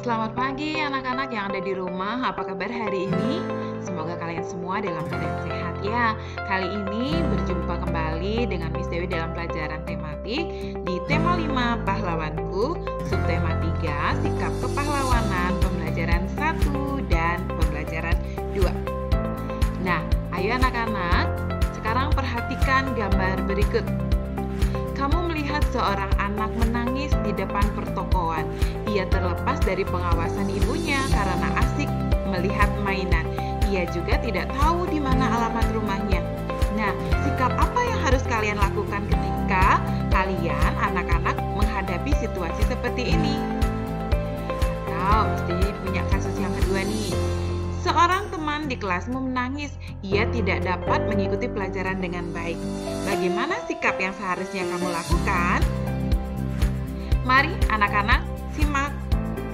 Selamat pagi anak-anak yang ada di rumah, apa kabar hari ini? Semoga kalian semua dalam keadaan sehat ya. Kali ini berjumpa kembali dengan Miss Dewi dalam pelajaran tematik di tema 5 Pahlawanku, subtema 3 Sikap Kepahlawanan, pembelajaran 1 dan pembelajaran 2. Nah, ayo anak-anak, sekarang perhatikan gambar berikut. Kamu melihat seorang anak menangis di depan pertokoan. Ia terlepas dari pengawasan ibunya karena asik melihat mainan. Ia juga tidak tahu di mana alamat rumahnya. Nah, sikap apa yang harus kalian lakukan ketika kalian, anak-anak, menghadapi situasi seperti ini? Atau pasti punya kasus yang kedua nih. Seorang teman di kelasmu menangis, ia tidak dapat mengikuti pelajaran dengan baik. Bagaimana sikap yang seharusnya kamu lakukan? Mari anak-anak simak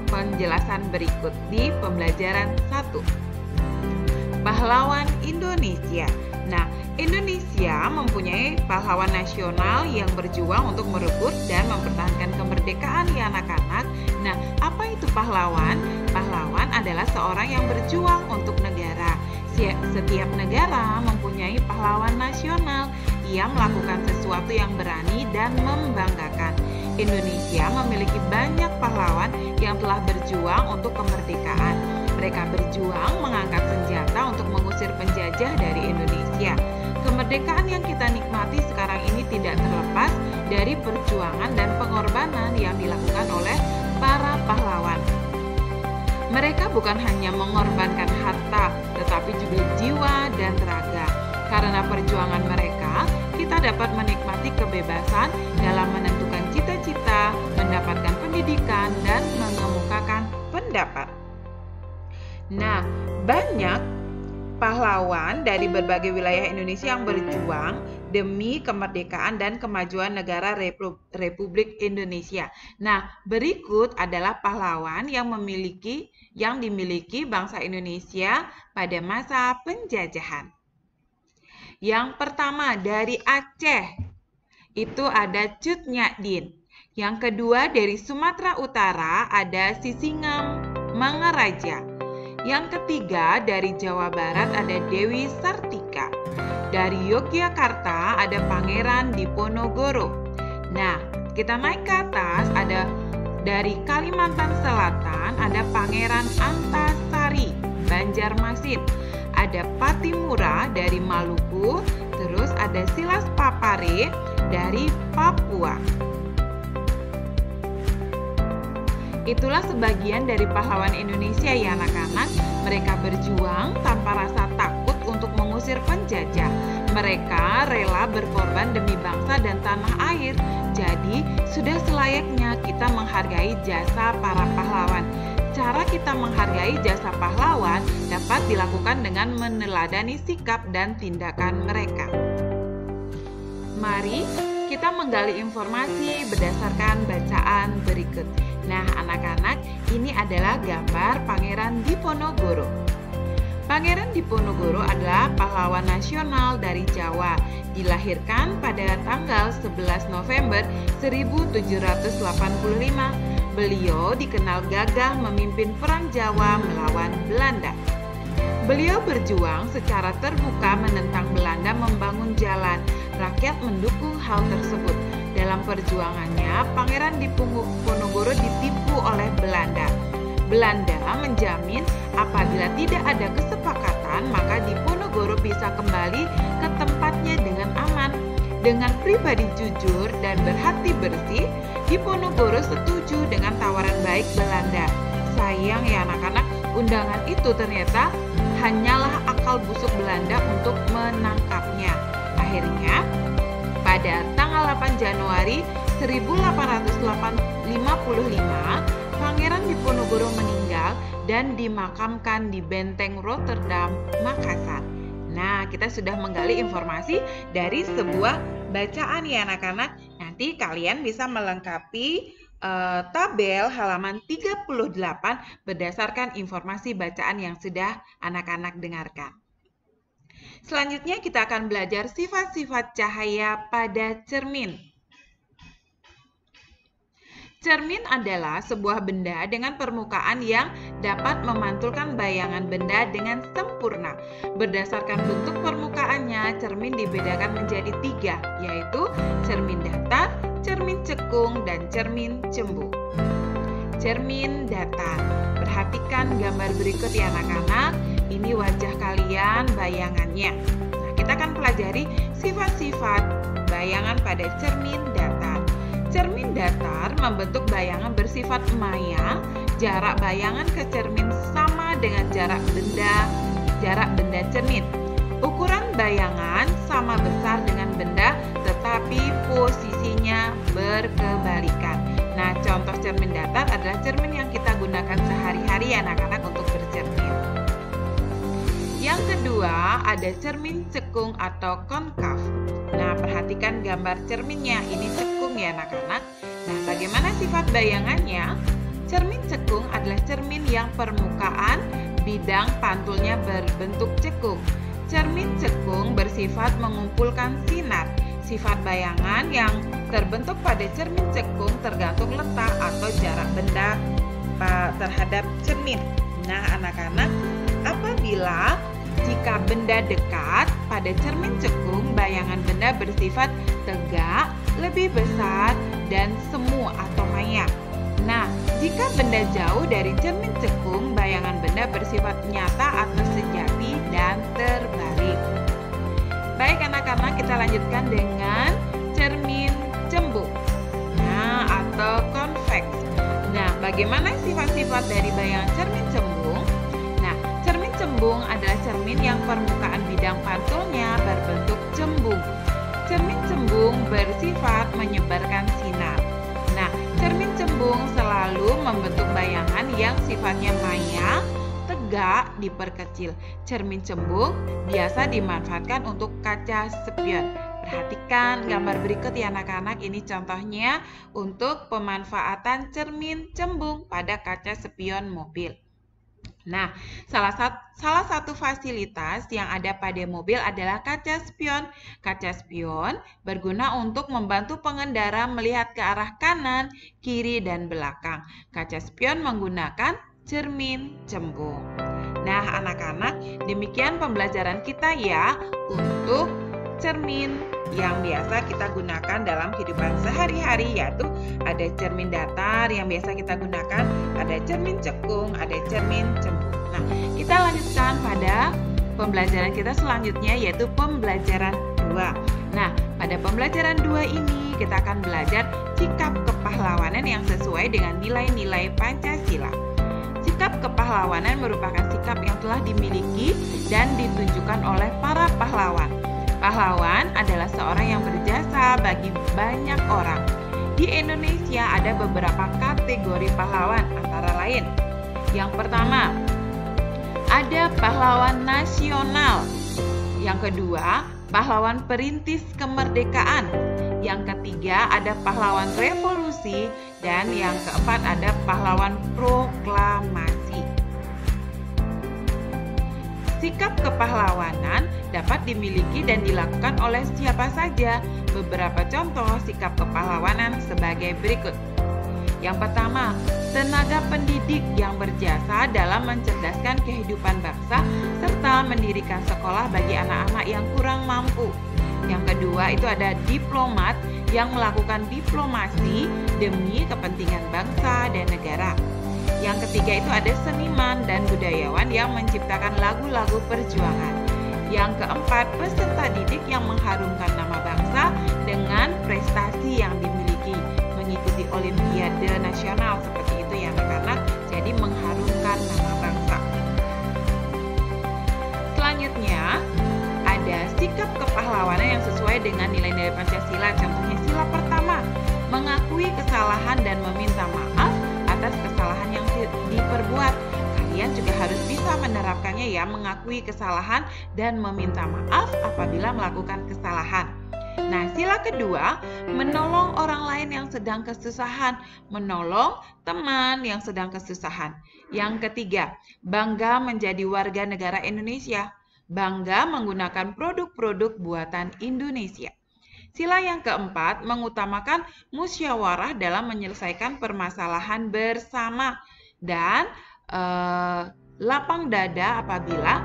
penjelasan berikut di pembelajaran 1. Pahlawan Indonesia. Nah, Indonesia mempunyai pahlawan nasional yang berjuang untuk merebut dan mempertahankan kemerdekaan ya anak-anak. Nah, apa itu pahlawan? Pahlawan adalah seorang yang berjuang untuk negara. Setiap negara mempunyai pahlawan nasional yang melakukan sesuatu yang berani dan membanggakan. Indonesia memiliki banyak pahlawan yang telah berjuang untuk kemerdekaan. Mereka berjuang mengangkat senjata untuk mengusir penjajah dari Indonesia. Kemerdekaan yang kita nikmati sekarang ini tidak terlepas dari perjuangan dan pengorbanan yang dilakukan oleh para pahlawan. Mereka bukan hanya mengorbankan harta, tetapi juga jiwa dan raga. Karena perjuangan mereka, kita dapat menikmati kebebasan dalam menentukan cita-cita, mendapatkan pendidikan, dan mengemukakan pendapat. Nah, banyak pahlawan dari berbagai wilayah Indonesia yang berjuang demi kemerdekaan dan kemajuan negara Republik Indonesia. Nah, berikut adalah pahlawan yang dimiliki bangsa Indonesia pada masa penjajahan. Yang pertama dari Aceh, itu ada Cut Nyak-Dien. Yang kedua dari Sumatera Utara ada Sisingam Mangaraja. Yang ketiga dari Jawa Barat ada Dewi Sartika. Dari Yogyakarta ada Pangeran Diponegoro. Nah, kita naik ke atas, ada dari Kalimantan Selatan ada Pangeran Antasari Banjarmasin. Ada Patimura dari Maluku, terus ada Silas Papare dari Papua. Itulah sebagian dari pahlawan Indonesia ya anak-anak. Mereka berjuang tanpa rasa takut untuk mengusir penjajah. Mereka rela berkorban demi bangsa dan tanah air. Jadi, sudah selayaknya kita menghargai jasa para pahlawan. Cara kita menghargai jasa pahlawan dapat dilakukan dengan meneladani sikap dan tindakan mereka. Mari kita menggali informasi berdasarkan bacaan berikut. Nah, anak-anak, ini adalah gambar Pangeran Diponegoro. Pangeran Diponegoro adalah pahlawan nasional dari Jawa. Dilahirkan pada tanggal 11 November 1785. Beliau dikenal gagah memimpin perang Jawa melawan Belanda. Beliau berjuang secara terbuka menentang Belanda membangun jalan. Rakyat mendukung hal tersebut. Dalam perjuangannya, Pangeran Diponegoro ditipu oleh Belanda. Belanda menjamin apabila tidak ada kesepakatan, maka Diponegoro bisa kembali ke tempatnya dengan aman. Dengan pribadi jujur dan berhati bersih, Diponegoro setuju dengan tawaran baik Belanda. Sayang ya anak-anak, undangan itu ternyata hanyalah akal busuk Belanda untuk menangkapnya. Akhirnya, pada tanggal 8 Januari 1855, Pangeran Diponegoro meninggal dan dimakamkan di Benteng Rotterdam, Makassar. Nah, kita sudah menggali informasi dari sebuah bacaan ya anak-anak. Nanti kalian bisa melengkapi tabel halaman 38 berdasarkan informasi bacaan yang sudah anak-anak dengarkan. Selanjutnya kita akan belajar sifat-sifat cahaya pada cermin. Cermin adalah sebuah benda dengan permukaan yang dapat memantulkan bayangan benda dengan sempurna. Berdasarkan bentuk permukaannya, cermin dibedakan menjadi 3, yaitu cermin datar, cermin cekung, dan cermin cembung. Cermin datar. Perhatikan gambar berikut ya anak-anak. Ini wajah kalian, bayangannya. Nah, kita akan pelajari sifat-sifat bayangan pada cermin datar. Cermin datar membentuk bayangan bersifat maya. Jarak bayangan ke cermin sama dengan jarak benda cermin. Ukuran bayangan sama besar dengan benda, tetapi posisinya berkebalikan. Nah, contoh cermin datar adalah cermin yang kita gunakan sehari-hari anak-anak untuk bercermin. Yang kedua, ada cermin cekung atau konkav. Nah, perhatikan gambar cerminnya, ini cekung ya anak-anak. Nah, bagaimana sifat bayangannya? Cermin cekung adalah cermin yang permukaan bidang pantulnya berbentuk cekung. Cermin cekung bersifat mengumpulkan sinar. Sifat bayangan yang terbentuk pada cermin cekung tergantung letak atau jarak benda terhadap cermin. Nah, anak-anak, apabila jika benda dekat pada cermin cekung, bayangan benda bersifat tegak, lebih besar, dan semu atau maya. Nah, jika benda jauh dari cermin cekung, bayangan benda bersifat nyata atau sejati dan terbalik. Baik anak-anak, kita lanjutkan dengan cermin cembung. Nah, atau konveks. Nah, bagaimana sifat-sifat dari bayangan cermin cembung? Nah, cermin cembung adalah cermin yang permukaan bidang pantulnya berbentuk cembung. Cermin cembung bersifat menyebarkan sinar. Nah, cermin cembung selalu membentuk bayangan yang sifatnya maya, tegak, diperkecil. Cermin cembung biasa dimanfaatkan untuk kaca spion. Perhatikan gambar berikut ya anak-anak, ini contohnya untuk pemanfaatan cermin cembung pada kaca spion mobil. Nah, salah satu fasilitas yang ada pada mobil adalah kaca spion. Kaca spion berguna untuk membantu pengendara melihat ke arah kanan, kiri, dan belakang. Kaca spion menggunakan cermin cembung. Nah, anak-anak, demikian pembelajaran kita ya untuk cermin yang biasa kita gunakan dalam kehidupan sehari-hari, yaitu ada cermin datar yang biasa kita gunakan, ada cermin cekung, ada cermin cembung. Nah, kita lanjutkan pada pembelajaran kita selanjutnya, yaitu pembelajaran 2. Nah, pada pembelajaran 2 ini kita akan belajar sikap kepahlawanan yang sesuai dengan nilai-nilai Pancasila. Sikap kepahlawanan merupakan sikap yang telah dimiliki dan ditunjukkan oleh para pahlawan. Pahlawan adalah seorang yang berjasa bagi banyak orang. Di Indonesia ada beberapa kategori pahlawan, antara lain. Yang pertama, ada pahlawan nasional. Yang kedua, pahlawan perintis kemerdekaan. Yang ketiga, ada pahlawan revolusi. Dan yang keempat, ada pahlawan proklamasi. Sikap kepahlawanan dapat dimiliki dan dilakukan oleh siapa saja. Beberapa contoh sikap kepahlawanan sebagai berikut. Yang pertama, tenaga pendidik yang berjasa dalam mencerdaskan kehidupan bangsa serta mendirikan sekolah bagi anak-anak yang kurang mampu. Yang kedua, itu ada diplomat yang melakukan diplomasi demi kepentingan bangsa dan negara. Yang ketiga, itu ada seniman dan budayawan yang menciptakan lagu-lagu perjuangan. Yang keempat, peserta didik yang mengharumkan nama bangsa dengan prestasi yang dimiliki, mengikuti olimpiade nasional seperti itu ya anak-anak, jadi mengharumkan nama bangsa. Selanjutnya, ada sikap kepahlawanan yang sesuai dengan nilai-nilai Pancasila. Contohnya sila pertama, mengakui kesalahan dan meminta maaf atas kesalahan yang diperbuat. Kalian juga harus bisa menerapkannya ya, mengakui kesalahan dan meminta maaf apabila melakukan kesalahan. Nah, sila kedua, menolong orang lain yang sedang kesusahan, menolong teman yang sedang kesusahan. Yang ketiga, bangga menjadi warga negara Indonesia, bangga menggunakan produk-produk buatan Indonesia. Sila yang keempat mengutamakan musyawarah dalam menyelesaikan permasalahan bersama dan lapang dada apabila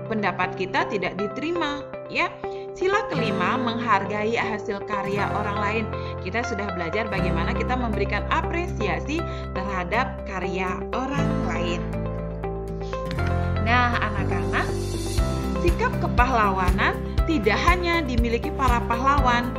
pendapat kita tidak diterima, ya. Sila kelima menghargai hasil karya orang lain. Kita sudah belajar bagaimana kita memberikan apresiasi terhadap karya orang lain. Nah, anak-anak, sikap kepahlawanan tidak hanya dimiliki para pahlawan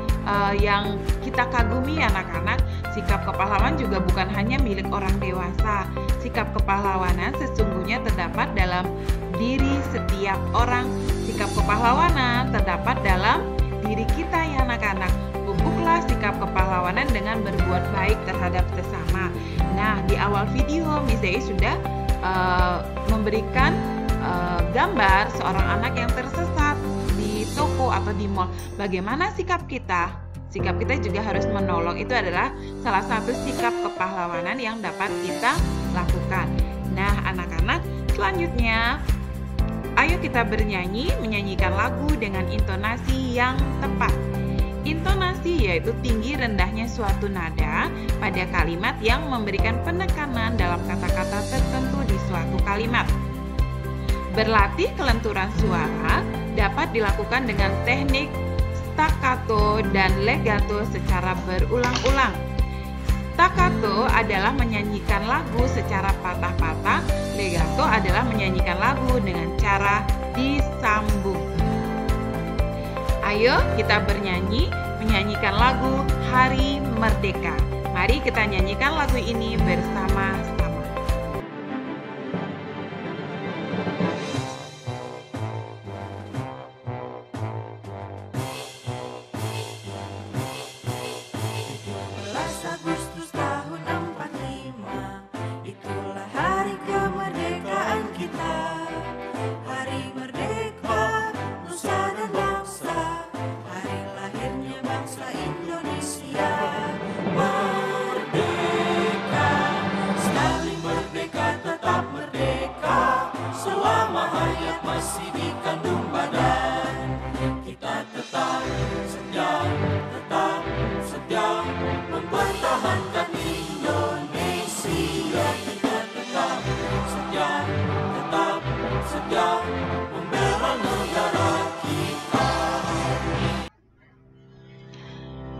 yang kita kagumi, anak-anak. Sikap kepahlawanan juga bukan hanya milik orang dewasa. Sikap kepahlawanan sesungguhnya terdapat dalam diri setiap orang. Sikap kepahlawanan terdapat dalam diri kita, ya anak-anak. Pupuklah sikap kepahlawanan dengan berbuat baik terhadap sesama. Nah, di awal video Miss Dei sudah memberikan gambar seorang anak yang tersesat di toko atau di mall. Bagaimana sikap kita? Sikap kita juga harus menolong. Itu adalah salah satu sikap kepahlawanan yang dapat kita lakukan. Nah, anak-anak, selanjutnya ayo kita bernyanyi, menyanyikan lagu dengan intonasi yang tepat. Intonasi yaitu tinggi rendahnya suatu nada pada kalimat yang memberikan penekanan dalam kata-kata tertentu di suatu kalimat. Berlatih kelenturan suara dapat dilakukan dengan teknik staccato dan legato secara berulang-ulang. Staccato adalah menyanyikan lagu secara patah-patah, legato adalah menyanyikan lagu dengan cara disambung. Ayo kita bernyanyi, menyanyikan lagu Hari Merdeka. Mari kita nyanyikan lagu ini bersama-sama.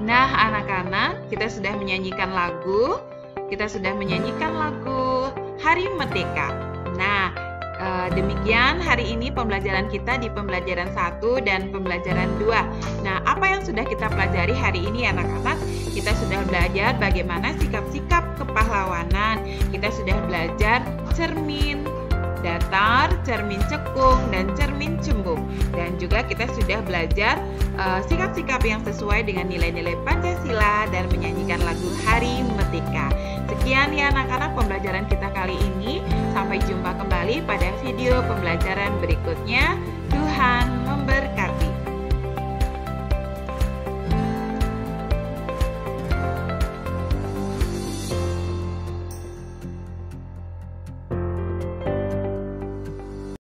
Nah, anak-anak, kita sudah menyanyikan lagu Hari Merdeka. Nah, demikian hari ini pembelajaran kita di pembelajaran 1 dan pembelajaran 2. Nah, apa yang sudah kita pelajari hari ini, anak-anak? Kita sudah belajar bagaimana sikap-sikap kepahlawanan. Kita sudah belajar cermin datar, cermin cekung, dan cermin cembung. Dan juga kita sudah belajar sikap-sikap yang sesuai dengan nilai-nilai Pancasila dan menyanyikan lagu Hari Merdeka. Sekian ya anak-anak pembelajaran kita kali ini. Sampai jumpa kembali pada video pembelajaran berikutnya. Tuhan memberkati.